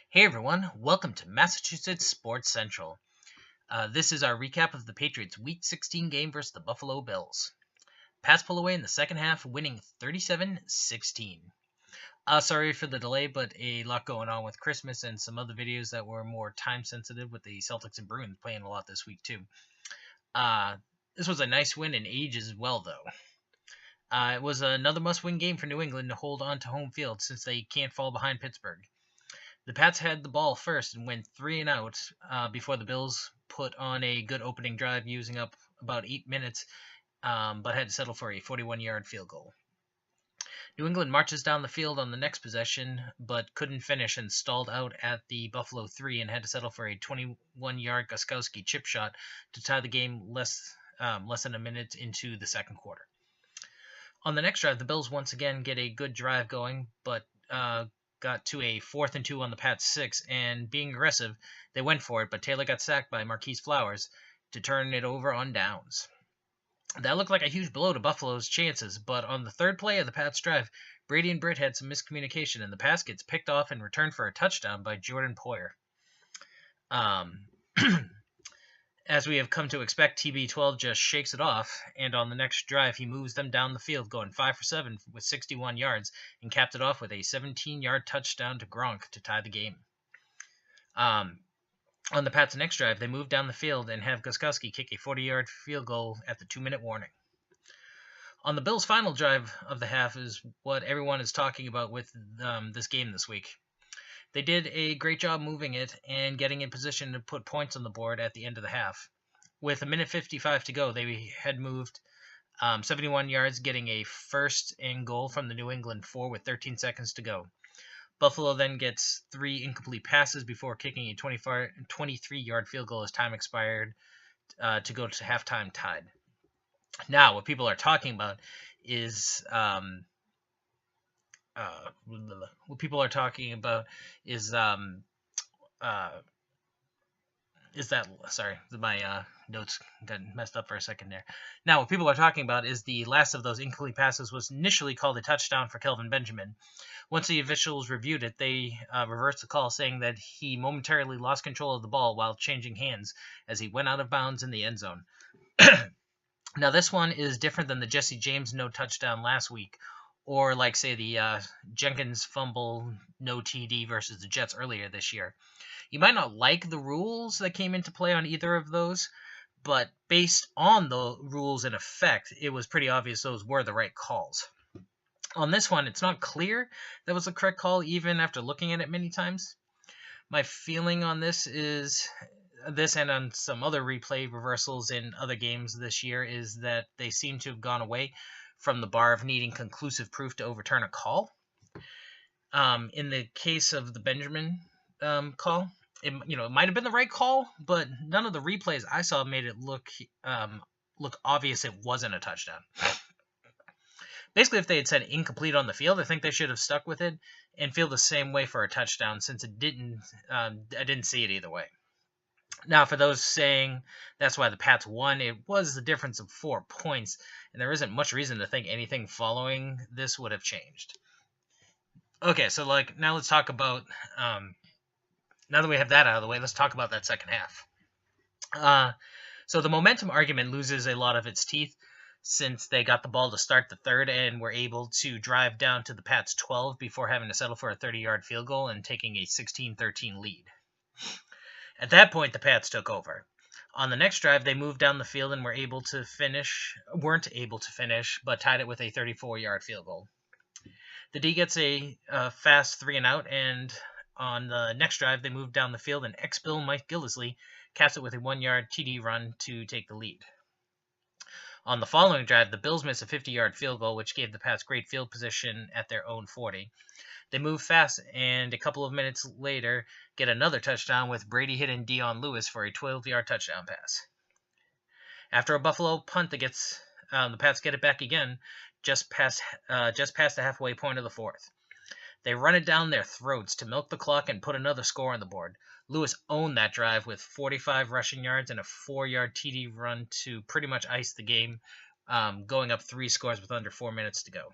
Hey everyone, welcome to Massachusetts Sports Central. This is our recap of the Patriots' Week 16 game versus the Buffalo Bills. Pats pull away in the second half, winning 37-16. Sorry for the delay, but a lot going on with Christmas and some other videos that were more time sensitive with the Celtics and Bruins playing a lot this week too. Uh, this was a nice win in age as well, though. It was another must-win game for New England to hold on to home field since they can't fall behind Pittsburgh. The Pats had the ball first and went 3-and-out before the Bills put on a good opening drive, using up about 8 minutes, but had to settle for a 41-yard field goal. New England marches down the field on the next possession, but couldn't finish and stalled out at the Buffalo 3 and had to settle for a 21-yard Gostkowski chip shot to tie the game less than a minute into the second quarter. On the next drive, the Bills once again get a good drive going, but got to a 4th and 2 on the Pats 6, and being aggressive, they went for it, but Taylor got sacked by Marquise Flowers to turn it over on downs. That looked like a huge blow to Buffalo's chances, but on the third play of the Pats drive, Brady and Britt had some miscommunication, and the pass gets picked off and returned for a touchdown by Jordan Poyer. As we have come to expect, TB12 just shakes it off, and on the next drive, he moves them down the field, going 5 for 7 with 61 yards, and capped it off with a 17-yard touchdown to Gronk to tie the game. On the Pats' next drive, they move down the field and have Gostkowski kick a 40-yard field goal at the 2-minute warning. On the Bills' final drive of the half is what everyone is talking about with this game this week. They did a great job moving it and getting in position to put points on the board at the end of the half. With a minute 55 to go, they had moved 71 yards, getting a first and goal from the New England 4 with 13 seconds to go. Buffalo then gets 3 incomplete passes before kicking a 23-yard field goal as time expired to go to halftime tied. Now, what people are talking about is sorry, my notes got messed up for a second there. Now, what people are talking about is the last of those incomplete passes was initially called a touchdown for Kelvin Benjamin. Once the officials reviewed it, they reversed the call, saying that he momentarily lost control of the ball while changing hands as he went out of bounds in the end zone. Now, this one is different than the Jesse James no touchdown last week, or like, say, the Jenkins fumble no TD versus the Jets earlier this year. You might not like the rules that came into play on either of those, but based on the rules in effect, it was pretty obvious those were the right calls. On this one, it's not clear that was the correct call, even after looking at it many times. My feeling on this and on some other replay reversals in other games this year is that they seem to have gone away from the bar of needing conclusive proof to overturn a call. In the case of the Benjamin call, it might have been the right call, but none of the replays I saw made it look obvious it wasn't a touchdown. Basically, if they had said incomplete on the field, I think they should have stuck with it and feel the same way for a touchdown, since it didn't. I didn't see it either way. Now, for those saying that's why the Pats won, it was the difference of 4 points, and there isn't much reason to think anything following this would have changed. Okay, so now let's talk about, now that we have that out of the way, let's talk about that second half. So the momentum argument loses a lot of its teeth since they got the ball to start the third and were able to drive down to the Pats' 12 before having to settle for a 30-yard field goal and taking a 16-13 lead. At that point, the Pats took over. On the next drive, they moved down the field and weren't able to finish, but tied it with a 34-yard field goal. The D gets a fast 3-and-out, and on the next drive, they moved down the field, and ex-Bill Mike Gillislee caps it with a 1-yard TD run to take the lead. On the following drive, the Bills missed a 50-yard field goal, which gave the Pats great field position at their own 40. They move fast, and a couple of minutes later, get another touchdown with Brady hitting Dion Lewis for a 12-yard touchdown pass. After a Buffalo punt that gets the Pats get it back again, just past the halfway point of the fourth. They run it down their throats to milk the clock and put another score on the board. Lewis owned that drive with 45 rushing yards and a 4-yard TD run to pretty much ice the game, going up 3 scores with under 4 minutes to go.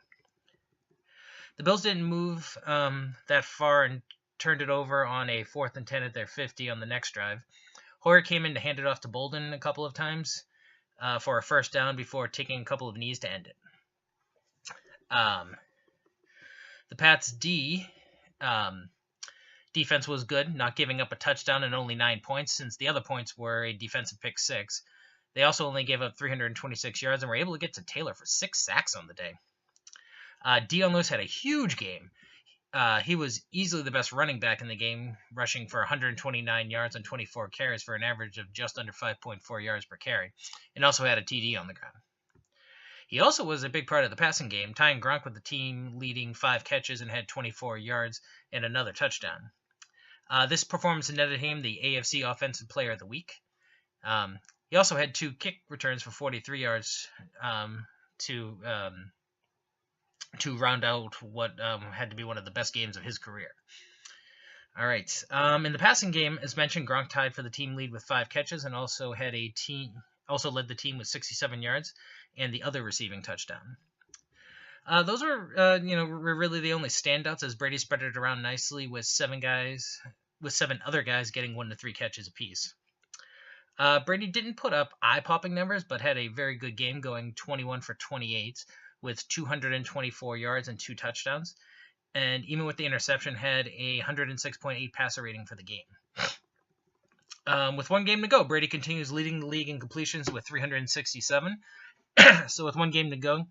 The Bills didn't move that far turned it over on a 4th and 10 at their 50 on the next drive. Hoyer came in to hand it off to Bolden a couple of times for a first down before taking a couple of knees to end it. The Pats' defense was good, not giving up a touchdown and only 9 points, since the other points were a defensive pick 6. They also only gave up 326 yards and were able to get to Taylor for 6 sacks on the day. Dion Lewis had a huge game. He was easily the best running back in the game, rushing for 129 yards on 24 carries for an average of just under 5.4 yards per carry, and also had a TD on the ground. He also was a big part of the passing game, tying Gronk with the team leading 5 catches and had 24 yards and another touchdown. This performance netted him the AFC Offensive Player of the Week. He also had 2 kick returns for 43 yards to round out what had to be one of the best games of his career. All right. In the passing game, as mentioned, Gronk tied for the team lead with 5 catches and also led the team with 67 yards and the other receiving touchdown. Those were really the only standouts, as Brady spread it around nicely with 7 other guys getting 1 to 3 catches apiece. Brady didn't put up eye-popping numbers, but had a very good game, going 21 for 28 with 224 yards and 2 touchdowns, and even with the interception, had a 106.8 passer rating for the game. With 1 game to go, Brady continues leading the league in completions with 367. So with 1 game to go,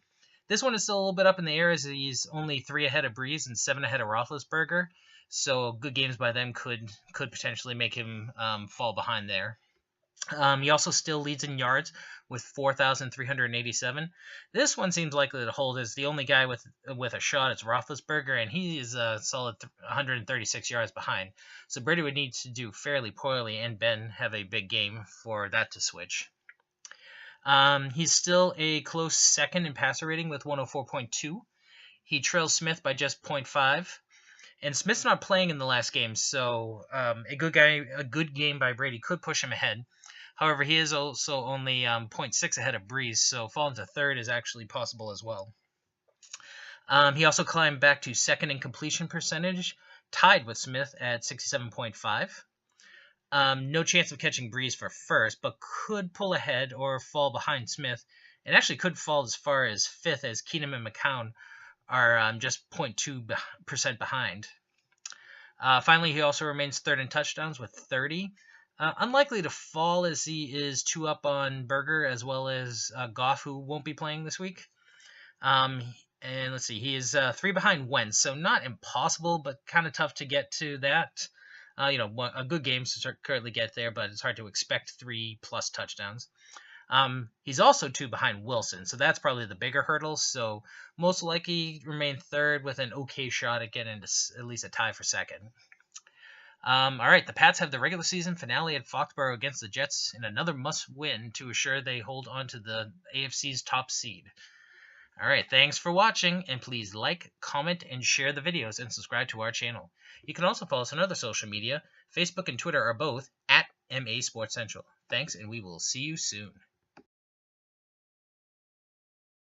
this one is still a little bit up in the air, as he's only 3 ahead of Breeze and 7 ahead of Roethlisberger. So good games by them could potentially make him fall behind there. He also still leads in yards with 4,387. This one seems likely to hold, as the only guy with a shot is Roethlisberger, and he is a solid 136 yards behind. So Brady would need to do fairly poorly and Ben have a big game for that to switch. He's still a close second in passer rating with 104.2. He trails Smith by just 0.5. And Smith's not playing in the last game, so a good game by Brady could push him ahead. However, he is also only 0.6 ahead of Breeze, so falling to 3rd is actually possible as well. He also climbed back to 2nd in completion percentage, tied with Smith at 67.5. No chance of catching Breeze for 1st, but could pull ahead or fall behind Smith, and actually could fall as far as 5th, as Keenum and McCown are just 0.2% behind. Finally, he also remains 3rd in touchdowns with 30. Unlikely to fall, as he is 2 up on Berger as well as Goff, who won't be playing this week. And let's see, he is 3 behind Wentz, so not impossible, but kind of tough to get to that. A good game to currently get there, but it's hard to expect 3+ touchdowns. He's also 2 behind Wilson, so that's probably the bigger hurdle. So most likely remain 3rd with an okay shot at getting at least a tie for 2nd. All right, the Pats have the regular season finale at Foxborough against the Jets in another must-win to assure they hold on to the AFC's top seed. All right, thanks for watching, and please like, comment, and share the videos, and subscribe to our channel. You can also follow us on other social media. Facebook and Twitter are both @MA Sports Central. Thanks, and we will see you soon.